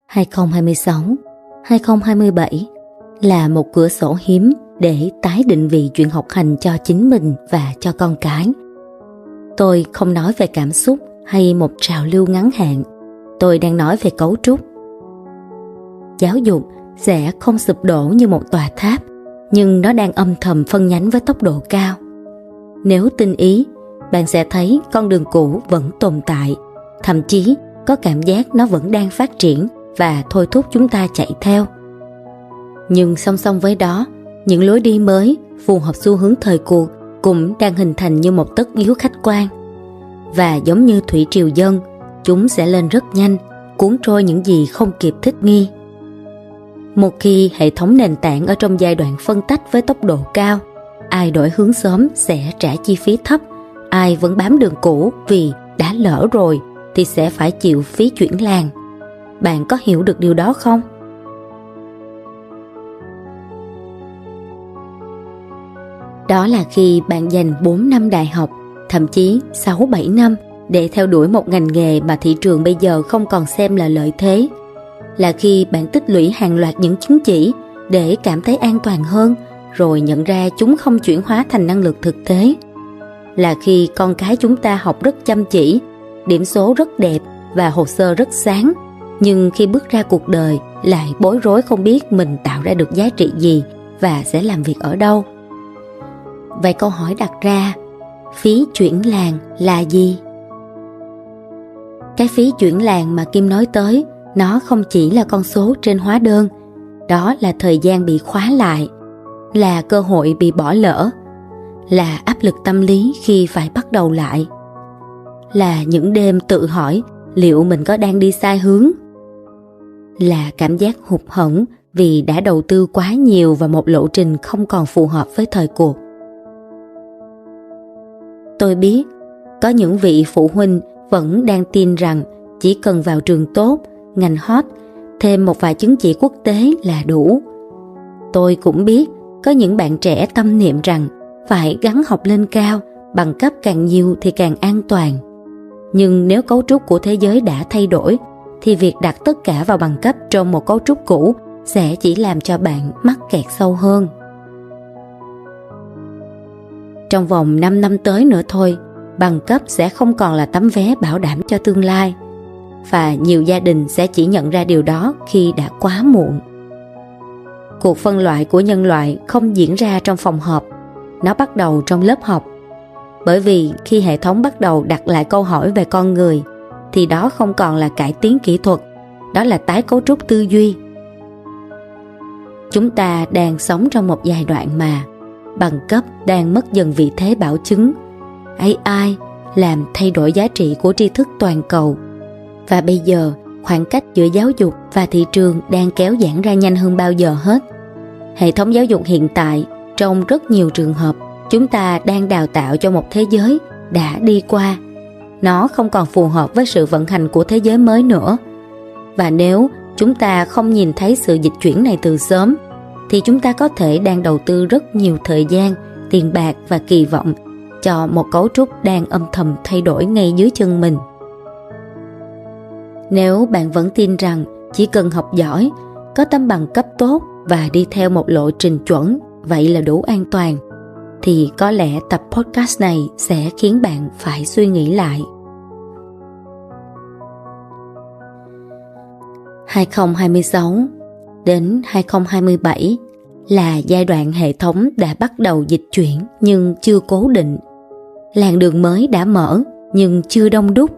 2026, 2027 là một cửa sổ hiếm để tái định vị chuyện học hành cho chính mình và cho con cái. Tôi không nói về cảm xúc hay một trào lưu ngắn hạn, tôi đang nói về cấu trúc. Giáo dục sẽ không sụp đổ như một tòa tháp, nhưng nó đang âm thầm phân nhánh với tốc độ cao. Nếu tinh ý, bạn sẽ thấy con đường cũ vẫn tồn tại, thậm chí có cảm giác nó vẫn đang phát triển và thôi thúc chúng ta chạy theo. Nhưng song song với đó, những lối đi mới phù hợp xu hướng thời cuộc cũng đang hình thành như một tất yếu khách quan. Và giống như thủy triều dân, chúng sẽ lên rất nhanh, cuốn trôi những gì không kịp thích nghi. Một khi hệ thống nền tảng ở trong giai đoạn phân tách với tốc độ cao, ai đổi hướng sớm sẽ trả chi phí thấp, ai vẫn bám đường cũ vì đã lỡ rồi thì sẽ phải chịu phí chuyển làng. Bạn có hiểu được điều đó không? Đó là khi bạn dành 4 năm đại học, thậm chí 6-7 năm để theo đuổi một ngành nghề mà thị trường bây giờ không còn xem là lợi thế. Là khi bạn tích lũy hàng loạt những chứng chỉ để cảm thấy an toàn hơn, rồi nhận ra chúng không chuyển hóa thành năng lực thực tế. Là khi con cái chúng ta học rất chăm chỉ, điểm số rất đẹp và hồ sơ rất sáng, nhưng khi bước ra cuộc đời lại bối rối không biết mình tạo ra được giá trị gì và sẽ làm việc ở đâu. Vậy câu hỏi đặt ra, phí chuyển làng là gì? Cái phí chuyển làng mà Kim nói tới, nó không chỉ là con số trên hóa đơn, đó là thời gian bị khóa lại, là cơ hội bị bỏ lỡ, là áp lực tâm lý khi phải bắt đầu lại, là những đêm tự hỏi liệu mình có đang đi sai hướng, là cảm giác hụt hẫng vì đã đầu tư quá nhiều vào một lộ trình không còn phù hợp với thời cuộc. Tôi biết có những vị phụ huynh vẫn đang tin rằng chỉ cần vào trường tốt, ngành hot, thêm một vài chứng chỉ quốc tế là đủ. Tôi cũng biết có những bạn trẻ tâm niệm rằng phải gắng học lên cao, bằng cấp càng nhiều thì càng an toàn. Nhưng nếu cấu trúc của thế giới đã thay đổi, thì việc đặt tất cả vào bằng cấp trong một cấu trúc cũ sẽ chỉ làm cho bạn mắc kẹt sâu hơn. Trong vòng 5 năm tới nữa thôi, bằng cấp sẽ không còn là tấm vé bảo đảm cho tương lai. Và nhiều gia đình sẽ chỉ nhận ra điều đó khi đã quá muộn. Cuộc phân loại của nhân loại không diễn ra trong phòng họp, nó bắt đầu trong lớp học. Bởi vì khi hệ thống bắt đầu đặt lại câu hỏi về con người, thì đó không còn là cải tiến kỹ thuật, đó là tái cấu trúc tư duy. Chúng ta đang sống trong một giai đoạn mà bằng cấp đang mất dần vị thế bảo chứng. AI làm thay đổi giá trị của tri thức toàn cầu. Và bây giờ, khoảng cách giữa giáo dục và thị trường đang kéo giãn ra nhanh hơn bao giờ hết. Hệ thống giáo dục hiện tại, trong rất nhiều trường hợp, chúng ta đang đào tạo cho một thế giới đã đi qua. Nó không còn phù hợp với sự vận hành của thế giới mới nữa. Và nếu chúng ta không nhìn thấy sự dịch chuyển này từ sớm, thì chúng ta có thể đang đầu tư rất nhiều thời gian, tiền bạc và kỳ vọng cho một cấu trúc đang âm thầm thay đổi ngay dưới chân mình. Nếu bạn vẫn tin rằng chỉ cần học giỏi, có tấm bằng cấp tốt và đi theo một lộ trình chuẩn, vậy là đủ an toàn, thì có lẽ tập podcast này sẽ khiến bạn phải suy nghĩ lại. 2026 đến 2027 là giai đoạn hệ thống đã bắt đầu dịch chuyển nhưng chưa cố định. Làn đường mới đã mở nhưng chưa đông đúc.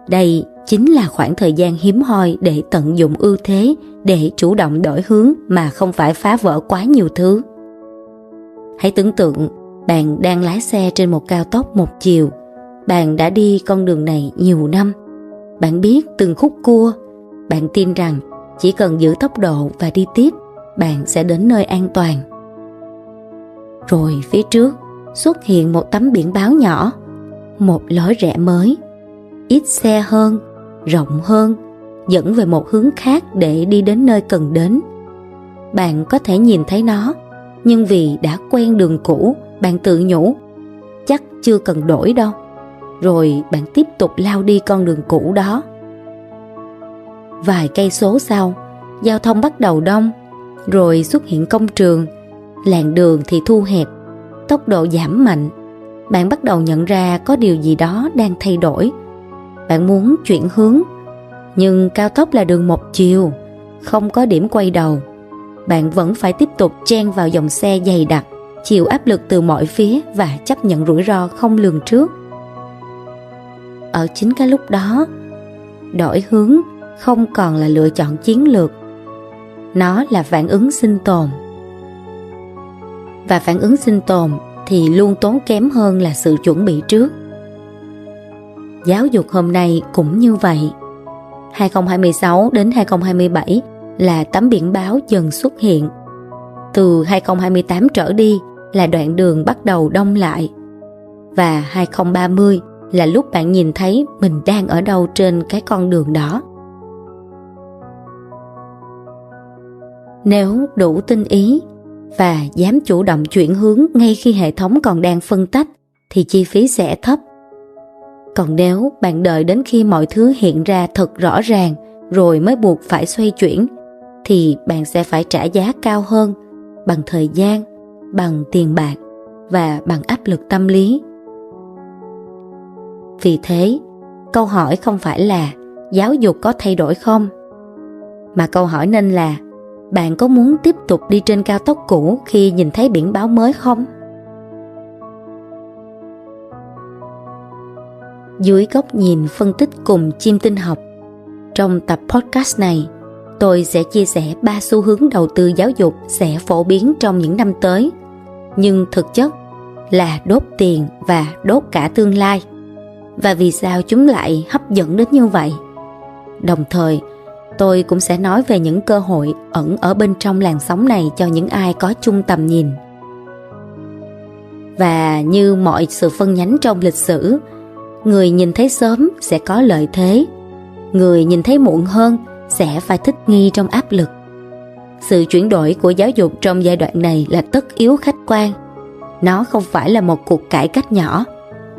Đây chính là khoảng thời gian hiếm hoi để tận dụng ưu thế, để chủ động đổi hướng mà không phải phá vỡ quá nhiều thứ. Hãy tưởng tượng bạn đang lái xe trên một cao tốc một chiều. Bạn đã đi con đường này nhiều năm. Bạn biết từng khúc cua. Bạn tin rằng chỉ cần giữ tốc độ và đi tiếp, bạn sẽ đến nơi an toàn. Rồi phía trước xuất hiện một tấm biển báo nhỏ, một lối rẽ mới, ít xe hơn, rộng hơn, dẫn về một hướng khác để đi đến nơi cần đến. Bạn có thể nhìn thấy nó, nhưng vì đã quen đường cũ, bạn tự nhủ, chắc chưa cần đổi đâu. Rồi bạn tiếp tục lao đi con đường cũ đó. Vài cây số sau, giao thông bắt đầu đông, rồi xuất hiện công trường, làn đường thì thu hẹp, tốc độ giảm mạnh. Bạn bắt đầu nhận ra có điều gì đó đang thay đổi. Bạn muốn chuyển hướng, nhưng cao tốc là đường một chiều, không có điểm quay đầu. Bạn vẫn phải tiếp tục chen vào dòng xe dày đặc, chịu áp lực từ mọi phía và chấp nhận rủi ro không lường trước. Ở chính cái lúc đó, đổi hướng không còn là lựa chọn chiến lược, nó là phản ứng sinh tồn. Và phản ứng sinh tồn thì luôn tốn kém hơn là sự chuẩn bị trước. Giáo dục hôm nay cũng như vậy. 2026 đến 2027 là tấm biển báo dần xuất hiện. Từ 2028 trở đi là đoạn đường bắt đầu đông lại. Và 2030 là lúc bạn nhìn thấy mình đang ở đâu trên cái con đường đó. Nếu đủ tinh ý và dám chủ động chuyển hướng ngay khi hệ thống còn đang phân tách thì chi phí sẽ thấp. Còn nếu bạn đợi đến khi mọi thứ hiện ra thật rõ ràng rồi mới buộc phải xoay chuyển, thì bạn sẽ phải trả giá cao hơn bằng thời gian, bằng tiền bạc và bằng áp lực tâm lý. Vì thế, câu hỏi không phải là giáo dục có thay đổi không, mà câu hỏi nên là bạn có muốn tiếp tục đi trên cao tốc cũ khi nhìn thấy biển báo mới không? Dưới góc nhìn phân tích cùng chim tinh học, trong tập podcast này, tôi sẽ chia sẻ 3 xu hướng đầu tư giáo dục sẽ phổ biến trong những năm tới, nhưng thực chất là đốt tiền và đốt cả tương lai. Và vì sao chúng lại hấp dẫn đến như vậy? Đồng thời, tôi cũng sẽ nói về những cơ hội ẩn ở bên trong làn sóng này cho những ai có chung tầm nhìn. Và như mọi sự phân nhánh trong lịch sử, người nhìn thấy sớm sẽ có lợi thế, người nhìn thấy muộn hơn sẽ phải thích nghi trong áp lực. Sự chuyển đổi của giáo dục trong giai đoạn này là tất yếu khách quan. Nó không phải là một cuộc cải cách nhỏ,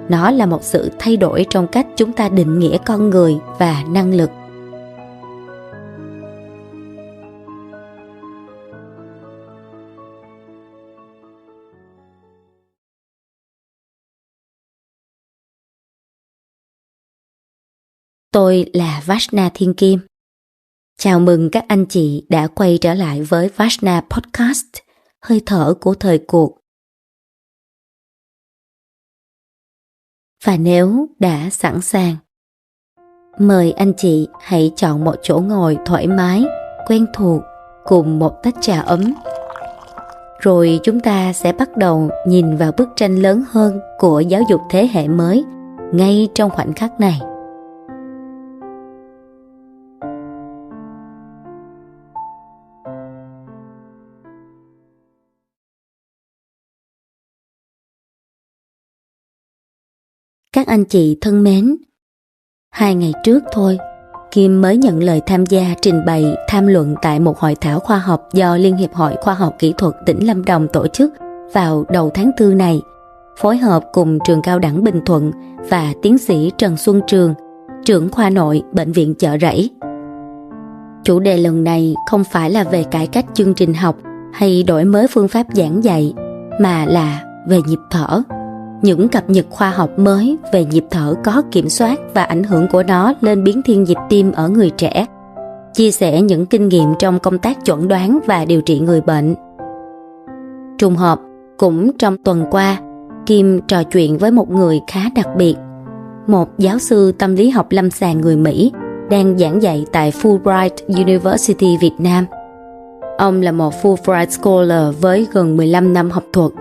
nó là một sự thay đổi trong cách chúng ta định nghĩa con người và năng lực. Tôi là Vashna Thiên Kim. Chào mừng các anh chị đã quay trở lại với Vashna Podcast, hơi thở của thời cuộc. Và nếu đã sẵn sàng, mời anh chị hãy chọn một chỗ ngồi thoải mái, quen thuộc cùng một tách trà ấm. Rồi chúng ta sẽ bắt đầu nhìn vào bức tranh lớn hơn của giáo dục thế hệ mới ngay trong khoảnh khắc này. Các anh chị thân mến, 2 ngày trước thôi, Kim mới nhận lời tham gia trình bày tham luận tại một hội thảo khoa học do Liên hiệp hội Khoa học Kỹ thuật tỉnh Lâm Đồng tổ chức vào đầu tháng 4 này, phối hợp cùng trường cao đẳng Bình Thuận và tiến sĩ Trần Xuân Trường, trưởng khoa nội Bệnh viện Chợ Rẫy. Chủ đề lần này không phải là về cải cách chương trình học hay đổi mới phương pháp giảng dạy, mà là về nhịp thở. Những cập nhật khoa học mới về nhịp thở có kiểm soát và ảnh hưởng của nó lên biến thiên nhịp tim ở người trẻ. Chia sẻ những kinh nghiệm trong công tác chẩn đoán và điều trị người bệnh. Trùng hợp, cũng trong tuần qua, Kim trò chuyện với một người khá đặc biệt, một giáo sư tâm lý học lâm sàng người Mỹ đang giảng dạy tại Fulbright University Việt Nam. Ông là một Fulbright Scholar với gần 15 năm học thuật,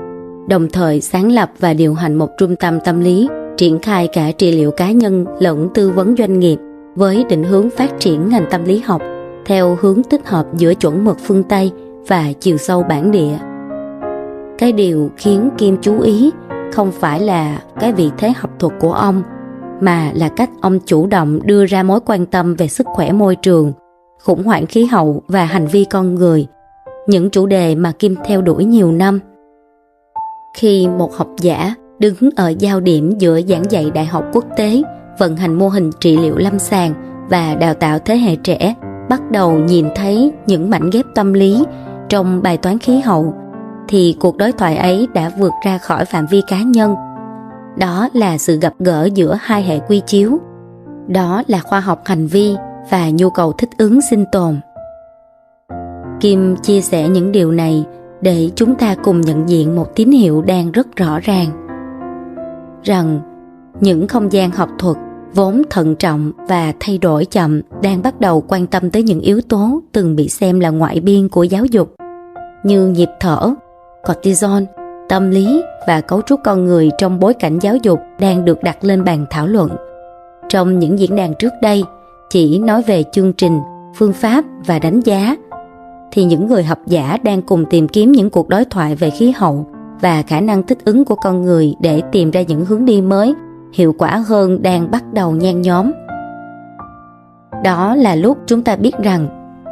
đồng thời sáng lập và điều hành một trung tâm tâm lý, triển khai cả trị liệu cá nhân lẫn tư vấn doanh nghiệp với định hướng phát triển ngành tâm lý học theo hướng tích hợp giữa chuẩn mực phương Tây và chiều sâu bản địa. Cái điều khiến Kim chú ý không phải là cái vị thế học thuật của ông, mà là cách ông chủ động đưa ra mối quan tâm về sức khỏe môi trường, khủng hoảng khí hậu và hành vi con người, những chủ đề mà Kim theo đuổi nhiều năm. Khi một học giả đứng ở giao điểm giữa giảng dạy đại học quốc tế, vận hành mô hình trị liệu lâm sàng và đào tạo thế hệ trẻ, bắt đầu nhìn thấy những mảnh ghép tâm lý trong bài toán khí hậu, thì cuộc đối thoại ấy đã vượt ra khỏi phạm vi cá nhân. Đó là sự gặp gỡ giữa hai hệ quy chiếu. Đó là khoa học hành vi và nhu cầu thích ứng sinh tồn. Kim chia sẻ những điều này để chúng ta cùng nhận diện một tín hiệu đang rất rõ ràng, rằng những không gian học thuật vốn thận trọng và thay đổi chậm đang bắt đầu quan tâm tới những yếu tố từng bị xem là ngoại biên của giáo dục, như nhịp thở, cortisol, tâm lý và cấu trúc con người trong bối cảnh giáo dục đang được đặt lên bàn thảo luận. Trong những diễn đàn trước đây chỉ nói về chương trình, phương pháp và đánh giá, thì những người học giả đang cùng tìm kiếm những cuộc đối thoại về khí hậu và khả năng thích ứng của con người để tìm ra những hướng đi mới, hiệu quả hơn đang bắt đầu nhen nhóm. Đó là lúc chúng ta biết rằng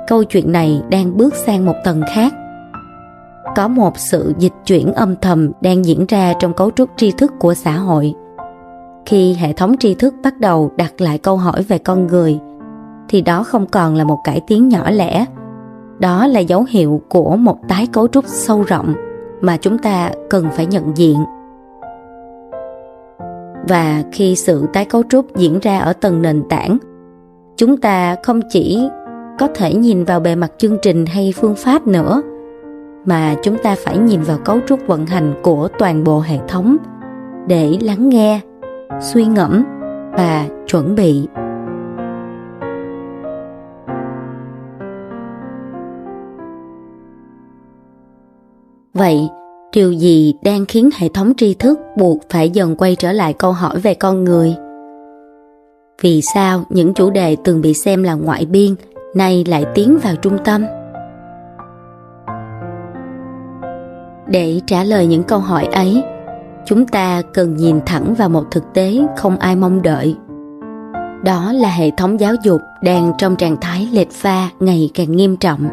câu chuyện này đang bước sang một tầng khác. Có một sự dịch chuyển âm thầm đang diễn ra trong cấu trúc tri thức của xã hội. Khi hệ thống tri thức bắt đầu đặt lại câu hỏi về con người, thì đó không còn là một cải tiến nhỏ lẻ. Đó là dấu hiệu của một tái cấu trúc sâu rộng mà chúng ta cần phải nhận diện. Và khi sự tái cấu trúc diễn ra ở tầng nền tảng, chúng ta không chỉ có thể nhìn vào bề mặt chương trình hay phương pháp nữa, mà chúng ta phải nhìn vào cấu trúc vận hành của toàn bộ hệ thống để lắng nghe, suy ngẫm và chuẩn bị. Vậy, điều gì đang khiến hệ thống tri thức buộc phải dần quay trở lại câu hỏi về con người? Vì sao những chủ đề từng bị xem là ngoại biên nay lại tiến vào trung tâm? Để trả lời những câu hỏi ấy, chúng ta cần nhìn thẳng vào một thực tế không ai mong đợi. Đó là hệ thống giáo dục đang trong trạng thái lệch pha ngày càng nghiêm trọng.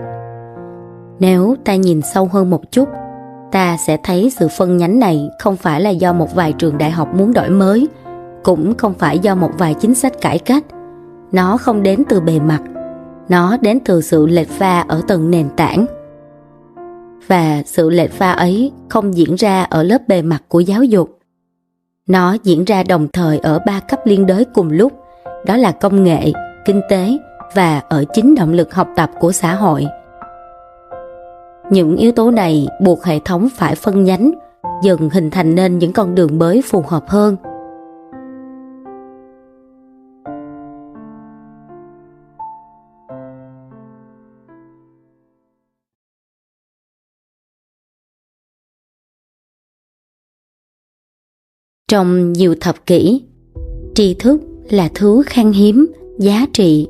Nếu ta nhìn sâu hơn một chút, ta sẽ thấy sự phân nhánh này không phải là do một vài trường đại học muốn đổi mới, cũng không phải do một vài chính sách cải cách. Nó không đến từ bề mặt, nó đến từ sự lệch pha ở tầng nền tảng. Và sự lệch pha ấy không diễn ra ở lớp bề mặt của giáo dục. Nó diễn ra đồng thời ở 3 cấp liên đới cùng lúc, đó là công nghệ, kinh tế và ở chính động lực học tập của xã hội. Những yếu tố này buộc hệ thống phải phân nhánh, dần hình thành nên những con đường mới phù hợp hơn. Trong nhiều thập kỷ, tri thức là thứ khan hiếm, giá trị.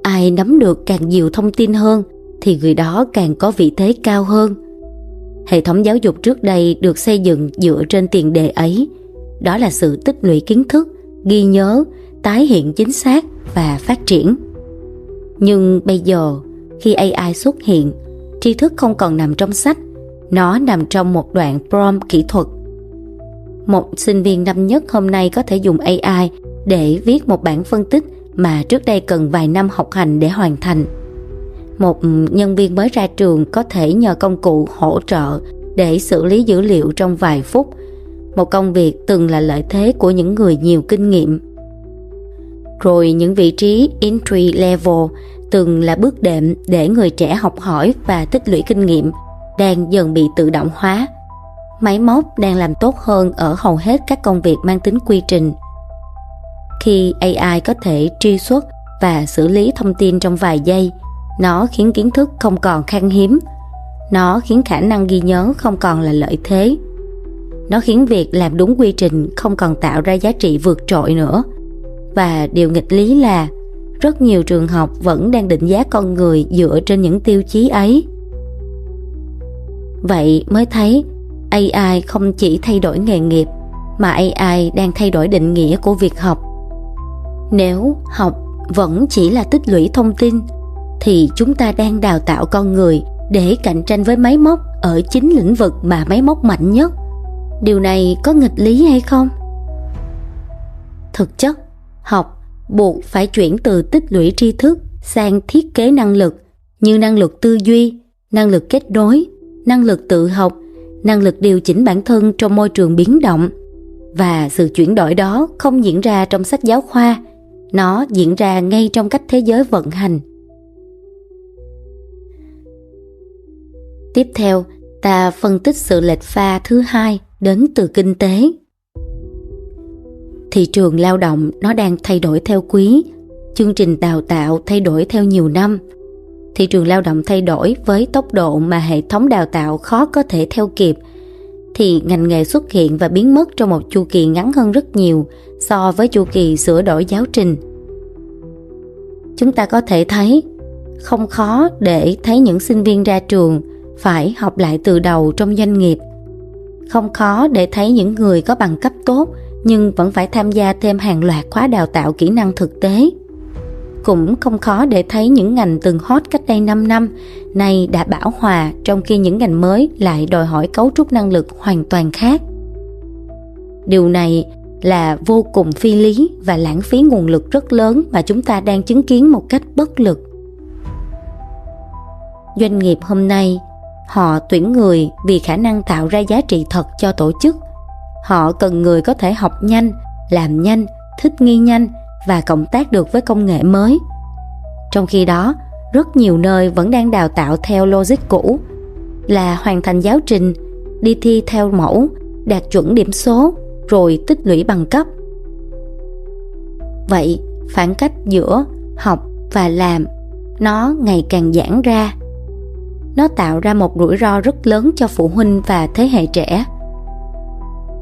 Ai nắm được càng nhiều thông tin hơn thì người đó càng có vị thế cao hơn. Hệ thống giáo dục trước đây được xây dựng dựa trên tiền đề ấy. Đó là sự tích lũy kiến thức, ghi nhớ, tái hiện chính xác và phát triển. Nhưng bây giờ, khi AI xuất hiện, tri thức không còn nằm trong sách, nó nằm trong một đoạn prompt kỹ thuật. Một sinh viên năm nhất hôm nay có thể dùng AI để viết một bản phân tích mà trước đây cần vài năm học hành để hoàn thành. Một nhân viên mới ra trường có thể nhờ công cụ hỗ trợ để xử lý dữ liệu trong vài phút, một công việc từng là lợi thế của những người nhiều kinh nghiệm. Rồi những vị trí entry level từng là bước đệm để người trẻ học hỏi và tích lũy kinh nghiệm đang dần bị tự động hóa. Máy móc đang làm tốt hơn ở hầu hết các công việc mang tính quy trình. Khi AI có thể truy xuất và xử lý thông tin trong vài giây, nó khiến kiến thức không còn khan hiếm. Nó khiến khả năng ghi nhớ không còn là lợi thế. Nó khiến việc làm đúng quy trình không còn tạo ra giá trị vượt trội nữa. Và điều nghịch lý là rất nhiều trường học vẫn đang định giá con người dựa trên những tiêu chí ấy. Vậy mới thấy AI không chỉ thay đổi nghề nghiệp, mà AI đang thay đổi định nghĩa của việc học. Nếu học vẫn chỉ là tích lũy thông tin, thì chúng ta đang đào tạo con người để cạnh tranh với máy móc ở chính lĩnh vực mà máy móc mạnh nhất. Điều này có nghịch lý hay không? Thực chất, học buộc phải chuyển từ tích lũy tri thức sang thiết kế năng lực như năng lực tư duy, năng lực kết nối, năng lực tự học, năng lực điều chỉnh bản thân trong môi trường biến động. Và sự chuyển đổi đó không diễn ra trong sách giáo khoa, nó diễn ra ngay trong cách thế giới vận hành. Tiếp theo, ta phân tích sự lệch pha thứ hai đến từ kinh tế. Thị trường lao động nó đang thay đổi theo quý, chương trình đào tạo thay đổi theo nhiều năm. Thị trường lao động thay đổi với tốc độ mà hệ thống đào tạo khó có thể theo kịp, thì ngành nghề xuất hiện và biến mất trong một chu kỳ ngắn hơn rất nhiều so với chu kỳ sửa đổi giáo trình. Chúng ta có thể thấy, không khó để thấy những sinh viên ra trường phải học lại từ đầu trong doanh nghiệp. Không khó để thấy những người có bằng cấp tốt nhưng vẫn phải tham gia thêm hàng loạt khóa đào tạo kỹ năng thực tế. Cũng không khó để thấy những ngành từng hot cách đây 5 năm nay đã bão hòa, trong khi những ngành mới lại đòi hỏi cấu trúc năng lực hoàn toàn khác. Điều này là vô cùng phi lý và lãng phí nguồn lực rất lớn mà chúng ta đang chứng kiến một cách bất lực. Doanh nghiệp hôm nay, họ tuyển người vì khả năng tạo ra giá trị thật cho tổ chức. Họ cần người có thể học nhanh, làm nhanh, thích nghi nhanh và cộng tác được với công nghệ mới. Trong khi đó, rất nhiều nơi vẫn đang đào tạo theo logic cũ, là hoàn thành giáo trình, đi thi theo mẫu, đạt chuẩn điểm số, rồi tích lũy bằng cấp. Vậy, khoảng cách giữa học và làm, nó ngày càng giãn ra. Nó tạo ra một rủi ro rất lớn cho phụ huynh và thế hệ trẻ.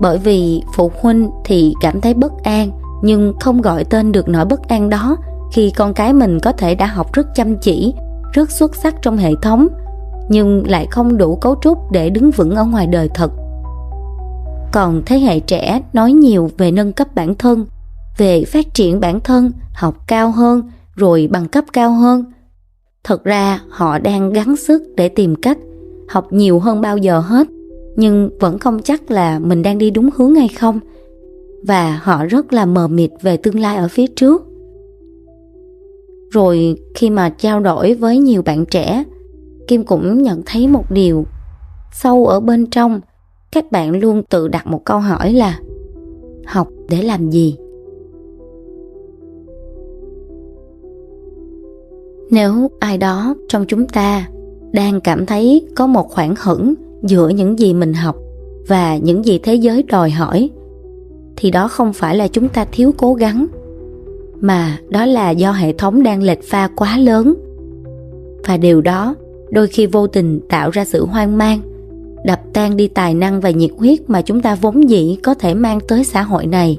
Bởi vì phụ huynh thì cảm thấy bất an, nhưng không gọi tên được nỗi bất an đó khi con cái mình có thể đã học rất chăm chỉ, rất xuất sắc trong hệ thống, nhưng lại không đủ cấu trúc để đứng vững ở ngoài đời thật. Còn thế hệ trẻ nói nhiều về nâng cấp bản thân, về phát triển bản thân, học cao hơn, rồi bằng cấp cao hơn. Thật ra họ đang gắng sức để tìm cách học nhiều hơn bao giờ hết, nhưng vẫn không chắc là mình đang đi đúng hướng hay không. Và họ rất là mờ mịt về tương lai ở phía trước. Rồi khi mà trao đổi với nhiều bạn trẻ, Kim cũng nhận thấy một điều. Sâu ở bên trong, các bạn luôn tự đặt một câu hỏi là: học để làm gì? Nếu ai đó trong chúng ta đang cảm thấy có một khoảng hẫng giữa những gì mình học và những gì thế giới đòi hỏi, thì đó không phải là chúng ta thiếu cố gắng, mà đó là do hệ thống đang lệch pha quá lớn. Và điều đó đôi khi vô tình tạo ra sự hoang mang, đập tan đi tài năng và nhiệt huyết mà chúng ta vốn dĩ có thể mang tới xã hội này.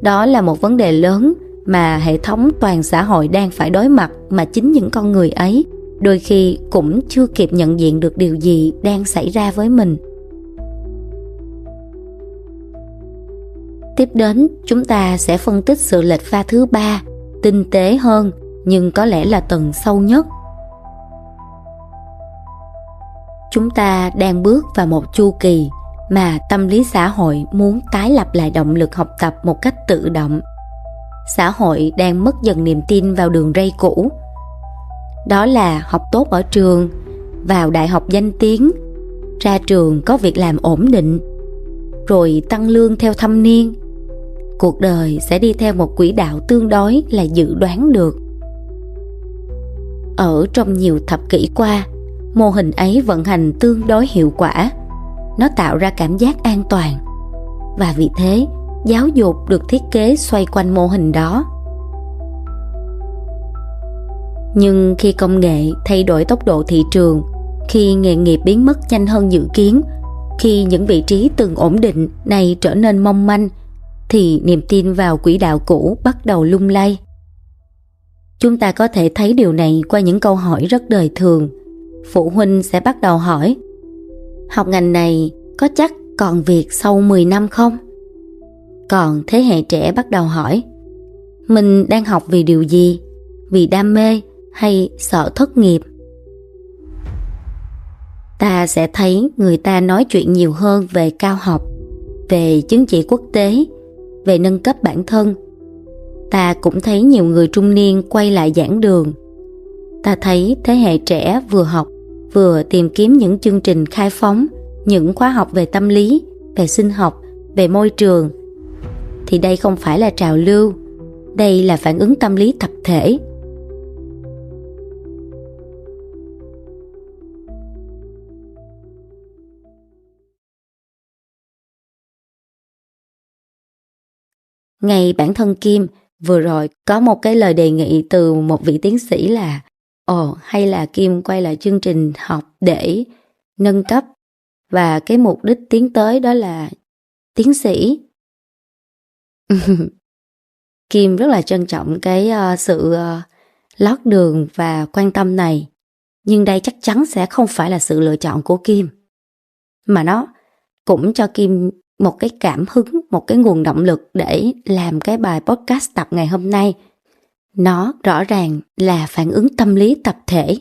Đó là một vấn đề lớn mà hệ thống toàn xã hội đang phải đối mặt, mà chính những con người ấy đôi khi cũng chưa kịp nhận diện được điều gì đang xảy ra với mình. Tiếp đến, chúng ta sẽ phân tích sự lệch pha thứ ba, tinh tế hơn, nhưng có lẽ là tầng sâu nhất. Chúng ta đang bước vào một chu kỳ mà tâm lý xã hội muốn tái lập lại động lực học tập một cách tự động. Xã hội đang mất dần niềm tin vào đường ray cũ. Đó là học tốt ở trường, vào đại học danh tiếng, ra trường có việc làm ổn định, rồi tăng lương theo thâm niên. Cuộc đời sẽ đi theo một quỹ đạo tương đối là dự đoán được. Ở trong nhiều thập kỷ qua, mô hình ấy vận hành tương đối hiệu quả. Nó tạo ra cảm giác an toàn. Và vì thế, giáo dục được thiết kế xoay quanh mô hình đó. Nhưng khi công nghệ thay đổi tốc độ thị trường, khi nghề nghiệp biến mất nhanh hơn dự kiến, khi những vị trí từng ổn định này trở nên mong manh, thì niềm tin vào quỹ đạo cũ bắt đầu lung lay. Chúng ta có thể thấy điều này qua những câu hỏi rất đời thường. Phụ huynh sẽ bắt đầu hỏi: học ngành này có chắc còn việc sau 10 năm không? Còn thế hệ trẻ bắt đầu hỏi: mình đang học vì điều gì? Vì đam mê hay sợ thất nghiệp? Ta sẽ thấy người ta nói chuyện nhiều hơn về cao học, về chứng chỉ quốc tế, về nâng cấp bản thân. ta cũng thấy nhiều người trung niên quay lại giảng đường. Ta thấy thế hệ trẻ vừa học, vừa tìm kiếm những chương trình khai phóng, những khóa học về tâm lý, về sinh học, về môi trường. Thì đây không phải là trào lưu, đây là phản ứng tâm lý tập thể. Ngay bản thân Kim vừa rồi có một cái lời đề nghị từ một vị tiến sĩ là hay là Kim quay lại chương trình học để nâng cấp, và cái mục đích tiến tới đó là tiến sĩ. Kim rất là trân trọng cái sự lót đường và quan tâm này, nhưng đây chắc chắn sẽ không phải là sự lựa chọn của Kim, mà nó cũng cho Kim một cái cảm hứng, một cái nguồn động lực để làm cái bài podcast tập ngày hôm nay. Nó rõ ràng là phản ứng tâm lý tập thể.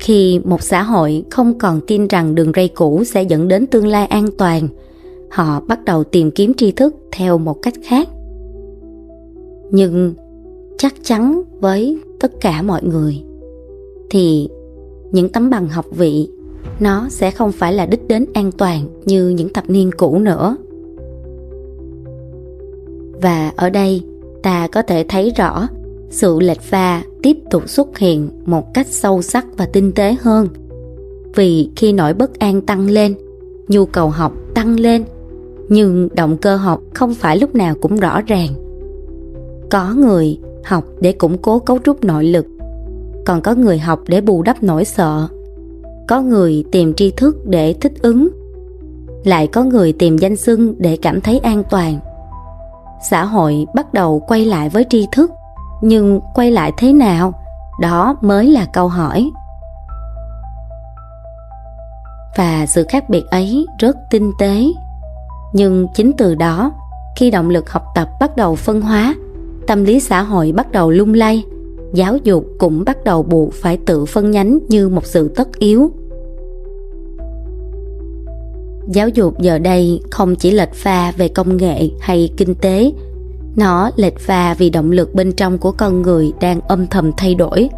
Khi một xã hội không còn tin rằng đường ray cũ sẽ dẫn đến tương lai an toàn, họ bắt đầu tìm kiếm tri thức theo một cách khác. Nhưng chắc chắn với tất cả mọi người thì những tấm bằng học vị nó sẽ không phải là đích đến an toàn như những thập niên cũ nữa. Và ở đây ta có thể thấy rõ sự lệch pha tiếp tục xuất hiện một cách sâu sắc và tinh tế hơn. Vì khi nỗi bất an tăng lên, nhu cầu học tăng lên, nhưng động cơ học không phải lúc nào cũng rõ ràng. Có người học để củng cố cấu trúc nội lực, còn có người học để bù đắp nỗi sợ. Có người tìm tri thức để thích ứng, lại có người tìm danh xưng để cảm thấy an toàn. Xã hội bắt đầu quay lại với tri thức, nhưng quay lại thế nào? Đó mới là câu hỏi. Và sự khác biệt ấy rất tinh tế. Nhưng chính từ đó, khi động lực học tập bắt đầu phân hóa, tâm lý xã hội bắt đầu lung lay, giáo dục cũng bắt đầu buộc phải tự phân nhánh như một sự tất yếu. Giáo dục giờ đây không chỉ lệch pha về công nghệ hay kinh tế, nó lệch pha vì động lực bên trong của con người đang âm thầm thay đổi.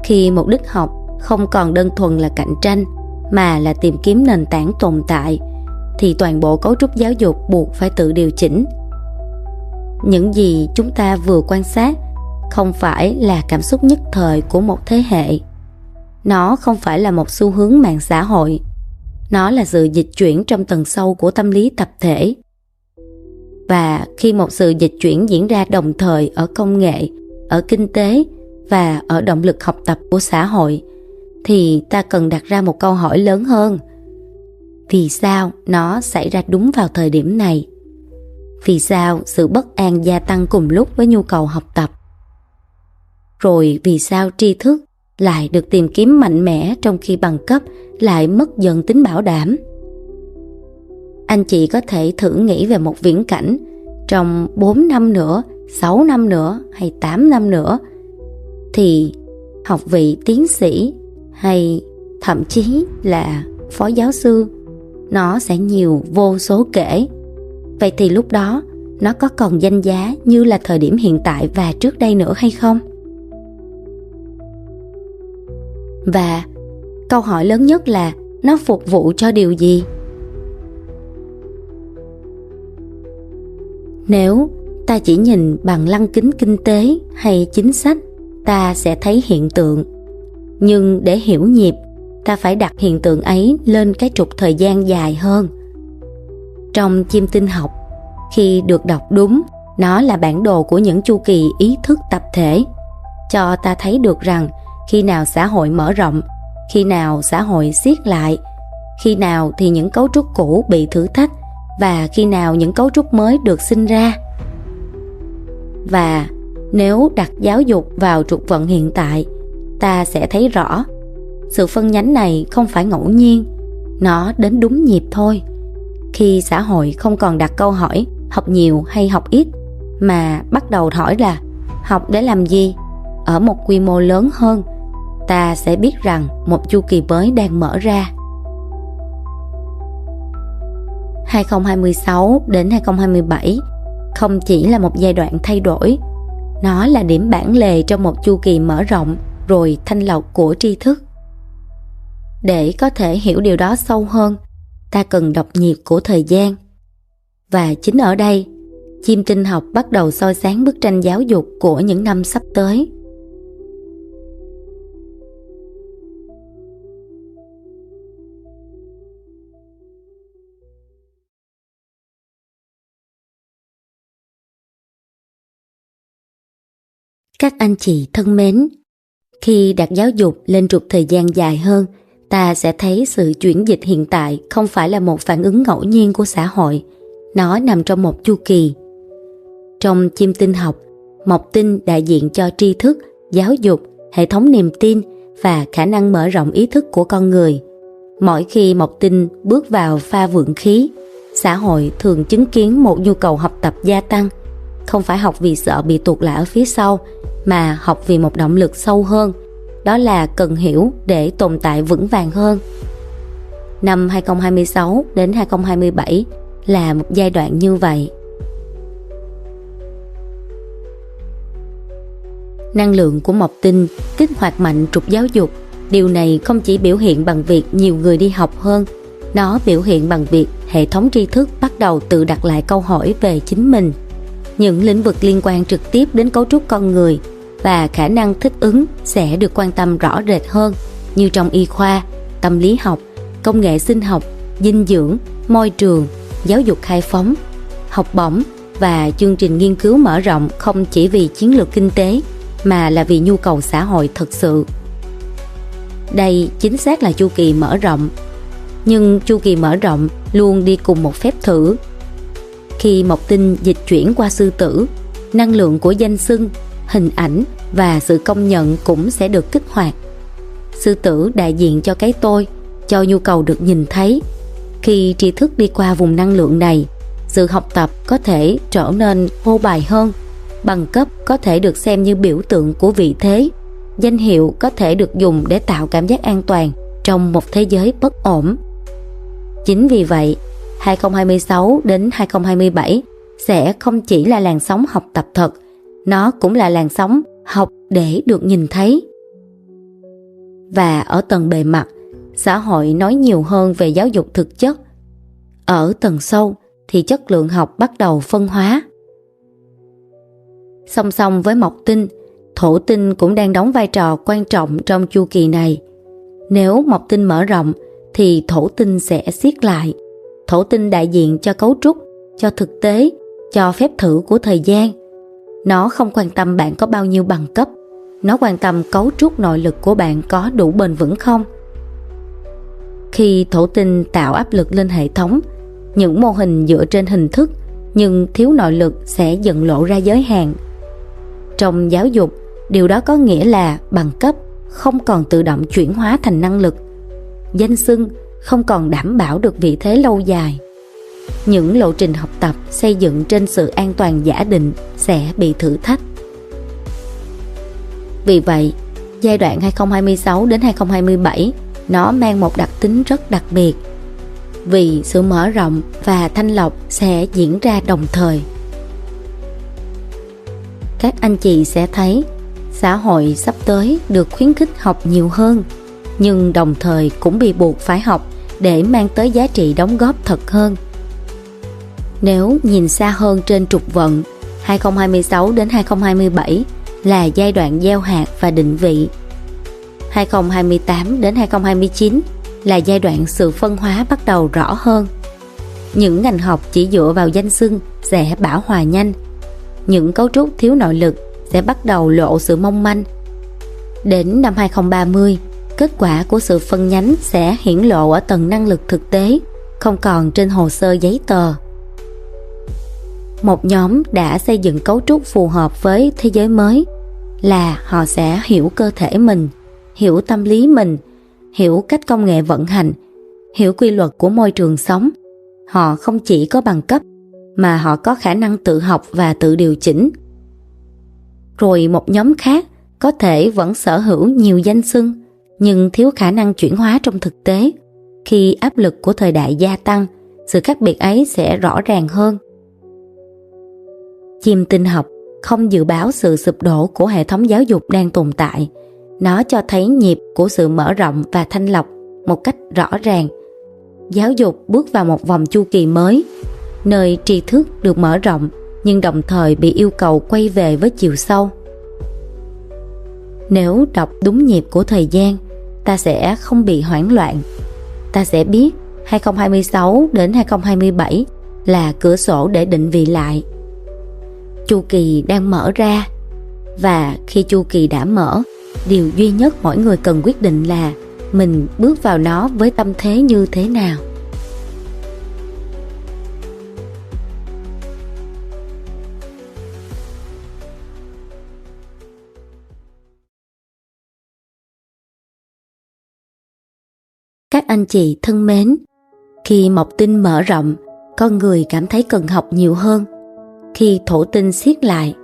Khi mục đích học không còn đơn thuần là cạnh tranh, mà là tìm kiếm nền tảng tồn tại, thì toàn bộ cấu trúc giáo dục buộc phải tự điều chỉnh. Những gì chúng ta vừa quan sát không phải là cảm xúc nhất thời của một thế hệ. Nó không phải là một xu hướng mạng xã hội. Nó là sự dịch chuyển trong tầng sâu của tâm lý tập thể. Và khi một sự dịch chuyển diễn ra đồng thời ở công nghệ, ở kinh tế và ở động lực học tập của xã hội, thì ta cần đặt ra một câu hỏi lớn hơn. Vì sao nó xảy ra đúng vào thời điểm này? Vì sao sự bất an gia tăng cùng lúc với nhu cầu học tập? Rồi vì sao tri thức lại được tìm kiếm mạnh mẽ trong khi bằng cấp lại mất dần tính bảo đảm? Anh chị có thể thử nghĩ về một viễn cảnh trong 4 năm nữa, 6 năm nữa hay 8 năm nữa, thì học vị tiến sĩ hay thậm chí là phó giáo sư nó sẽ nhiều vô số kể. Vậy thì lúc đó nó có còn danh giá như là thời điểm hiện tại và trước đây nữa hay không? Và câu hỏi lớn nhất là nó phục vụ cho điều gì? Nếu ta chỉ nhìn bằng lăng kính kinh tế hay chính sách, ta sẽ thấy hiện tượng. Nhưng để hiểu nhịp, ta phải đặt hiện tượng ấy lên cái trục thời gian dài hơn. Trong chiêm tinh học, khi được đọc đúng, nó là bản đồ của những chu kỳ ý thức tập thể, cho ta thấy được rằng khi nào xã hội mở rộng, khi nào xã hội siết lại, khi nào thì những cấu trúc cũ bị thử thách và khi nào những cấu trúc mới được sinh ra. Và nếu đặt giáo dục vào trục vận hiện tại, ta sẽ thấy rõ sự phân nhánh này không phải ngẫu nhiên, nó đến đúng nhịp thôi. Khi xã hội không còn đặt câu hỏi học nhiều hay học ít, mà bắt đầu hỏi là học để làm gì, ở một quy mô lớn hơn, ta sẽ biết rằng một chu kỳ mới đang mở ra. 2026 đến 2027 không chỉ là một giai đoạn thay đổi, nó là điểm bản lề trong một chu kỳ mở rộng rồi thanh lọc của tri thức. Để có thể hiểu điều đó sâu hơn, ta cần đọc nhịp của thời gian. Và chính ở đây, chiêm tinh học bắt đầu soi sáng bức tranh giáo dục của những năm sắp tới. Các anh chị thân mến, khi đặt giáo dục lên trục thời gian dài hơn, ta sẽ thấy sự chuyển dịch hiện tại không phải là một phản ứng ngẫu nhiên của xã hội, nó nằm trong một chu kỳ. Trong chiêm tinh học, mộc tinh đại diện cho tri thức, giáo dục, hệ thống niềm tin và khả năng mở rộng ý thức của con người. Mỗi khi mộc tinh bước vào pha vượng khí, xã hội thường chứng kiến một nhu cầu học tập gia tăng, không phải học vì sợ bị tụt lại ở phía sau, mà học vì một động lực sâu hơn, đó là cần hiểu để tồn tại vững vàng hơn. Năm 2026 đến 2027 là một giai đoạn như vậy. Năng lượng của mộc tinh kích hoạt mạnh trục giáo dục. Điều này không chỉ biểu hiện bằng việc nhiều người đi học hơn, nó biểu hiện bằng việc hệ thống tri thức bắt đầu tự đặt lại câu hỏi về chính mình. Những lĩnh vực liên quan trực tiếp đến cấu trúc con người và khả năng thích ứng sẽ được quan tâm rõ rệt hơn, như trong y khoa, tâm lý học, công nghệ sinh học, dinh dưỡng, môi trường, giáo dục khai phóng, học bổng và chương trình nghiên cứu mở rộng không chỉ vì chiến lược kinh tế mà là vì nhu cầu xã hội thực sự. Đây chính xác là chu kỳ mở rộng. Nhưng chu kỳ mở rộng luôn đi cùng một phép thử. Khi mộc tinh dịch chuyển qua sư tử, năng lượng của danh xưng, hình ảnh và sự công nhận cũng sẽ được kích hoạt. Sư tử đại diện cho cái tôi, cho nhu cầu được nhìn thấy. Khi tri thức đi qua vùng năng lượng này, sự học tập có thể trở nên phô bày hơn, bằng cấp có thể được xem như biểu tượng của vị thế, danh hiệu có thể được dùng để tạo cảm giác an toàn trong một thế giới bất ổn. Chính vì vậy, 2026 đến 2027 sẽ không chỉ là làn sóng học tập thật, nó cũng là làn sóng học để được nhìn thấy. Và ở tầng bề mặt, xã hội nói nhiều hơn về giáo dục thực chất. Ở tầng sâu thì chất lượng học bắt đầu phân hóa. Song song với mộc tinh, thổ tinh cũng đang đóng vai trò quan trọng trong chu kỳ này. Nếu mộc tinh mở rộng thì thổ tinh sẽ siết lại. Thổ tinh đại diện cho cấu trúc, cho thực tế, cho phép thử của thời gian. Nó không quan tâm bạn có bao nhiêu bằng cấp, nó quan tâm cấu trúc nội lực của bạn có đủ bền vững không. Khi thổ tinh tạo áp lực lên hệ thống, những mô hình dựa trên hình thức nhưng thiếu nội lực sẽ dần lộ ra giới hạn. Trong giáo dục, điều đó có nghĩa là bằng cấp không còn tự động chuyển hóa thành năng lực. Danh xưng không còn đảm bảo được vị thế lâu dài. Những lộ trình học tập xây dựng trên sự an toàn giả định sẽ bị thử thách. Vì vậy, giai đoạn 2026 đến 2027 nó mang một đặc tính rất đặc biệt. Vì sự mở rộng và thanh lọc sẽ diễn ra đồng thời. Các anh chị sẽ thấy xã hội sắp tới được khuyến khích học nhiều hơn, nhưng đồng thời cũng bị buộc phải học để mang tới giá trị đóng góp thật hơn. Nếu nhìn xa hơn trên trục vận, 2026 đến 2027 là giai đoạn gieo hạt và định vị. 2028 đến 2029 là giai đoạn sự phân hóa bắt đầu rõ hơn. Những ngành học chỉ dựa vào danh xưng sẽ bão hòa nhanh. Những cấu trúc thiếu nội lực sẽ bắt đầu lộ sự mong manh. Đến năm 2030, kết quả của sự phân nhánh sẽ hiển lộ ở tầng năng lực thực tế, không còn trên hồ sơ giấy tờ. Một nhóm đã xây dựng cấu trúc phù hợp với thế giới mới là họ sẽ hiểu cơ thể mình, hiểu tâm lý mình, hiểu cách công nghệ vận hành, hiểu quy luật của môi trường sống. Họ không chỉ có bằng cấp, mà họ có khả năng tự học và tự điều chỉnh. Rồi một nhóm khác có thể vẫn sở hữu nhiều danh xưng, nhưng thiếu khả năng chuyển hóa trong thực tế. Khi áp lực của thời đại gia tăng, sự khác biệt ấy sẽ rõ ràng hơn. Chim tinh học không dự báo sự sụp đổ của hệ thống giáo dục đang tồn tại. Nó cho thấy nhịp của sự mở rộng và thanh lọc một cách rõ ràng. Giáo dục bước vào một vòng chu kỳ mới, nơi tri thức được mở rộng nhưng đồng thời bị yêu cầu quay về với chiều sâu. Nếu đọc đúng nhịp của thời gian, ta sẽ không bị hoảng loạn. Ta sẽ biết 2026 đến 2027 là cửa sổ để định vị lại. Chu kỳ đang mở ra, và khi chu kỳ đã mở, điều duy nhất mỗi người cần quyết định là mình bước vào nó với tâm thế như thế nào. Các anh chị thân mến, khi mộc tinh mở rộng, con người cảm thấy cần học nhiều hơn. Khi thổ tinh siết lại,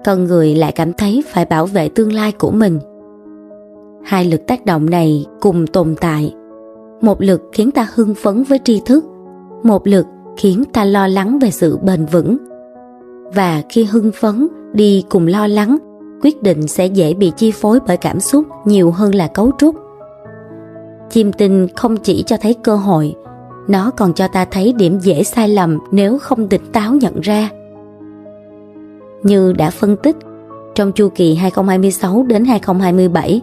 con người lại cảm thấy phải bảo vệ tương lai của mình. Hai lực tác động này cùng tồn tại. Một lực khiến ta hưng phấn với tri thức, một lực khiến ta lo lắng về sự bền vững. Và khi hưng phấn đi cùng lo lắng, quyết định sẽ dễ bị chi phối bởi cảm xúc nhiều hơn là cấu trúc. Chim tinh không chỉ cho thấy cơ hội, nó còn cho ta thấy điểm dễ sai lầm nếu không tỉnh táo nhận ra. Như đã phân tích, trong chu kỳ 2026 đến 2027,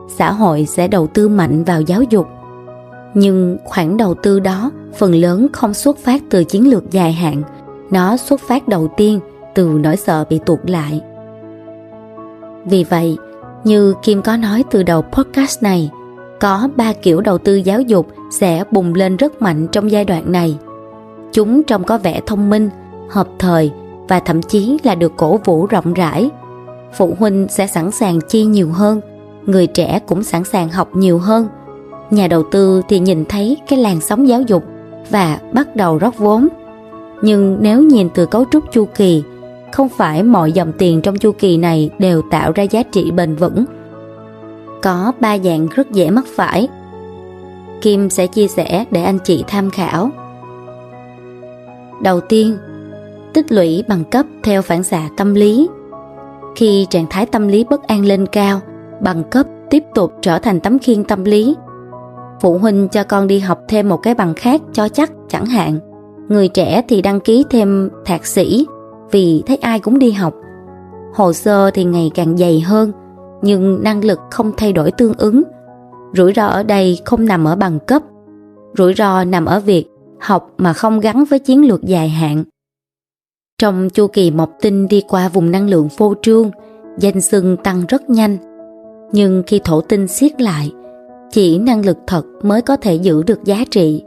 xã hội sẽ đầu tư mạnh vào giáo dục. Nhưng khoản đầu tư đó phần lớn không xuất phát từ chiến lược dài hạn, nó xuất phát đầu tiên từ nỗi sợ bị tụt lại. Vì vậy, như Kim có nói từ đầu podcast này, có 3 kiểu đầu tư giáo dục sẽ bùng lên rất mạnh trong giai đoạn này. Chúng trông có vẻ thông minh, hợp thời và thậm chí là được cổ vũ rộng rãi. Phụ huynh sẽ sẵn sàng chi nhiều hơn, người trẻ cũng sẵn sàng học nhiều hơn. Nhà đầu tư thì nhìn thấy cái làn sóng giáo dục và bắt đầu rót vốn. Nhưng nếu nhìn từ cấu trúc chu kỳ, không phải mọi dòng tiền trong chu kỳ này đều tạo ra giá trị bền vững. Có 3 dạng rất dễ mắc phải. Kim sẽ chia sẻ để anh chị tham khảo. Đầu tiên, tích lũy bằng cấp theo phản xạ tâm lý. Khi trạng thái tâm lý bất an lên cao, bằng cấp tiếp tục trở thành tấm khiên tâm lý. Phụ huynh cho con đi học thêm một cái bằng khác cho chắc chẳng hạn. Người trẻ thì đăng ký thêm thạc sĩ vì thấy ai cũng đi học. Hồ sơ thì ngày càng dày hơn, nhưng năng lực không thay đổi tương ứng. Rủi ro ở đây không nằm ở bằng cấp. Rủi ro nằm ở việc học mà không gắn với chiến lược dài hạn. Trong chu kỳ mộc tinh đi qua vùng năng lượng phô trương, danh xưng tăng rất nhanh. Nhưng khi thổ tinh siết lại, chỉ năng lực thật mới có thể giữ được giá trị.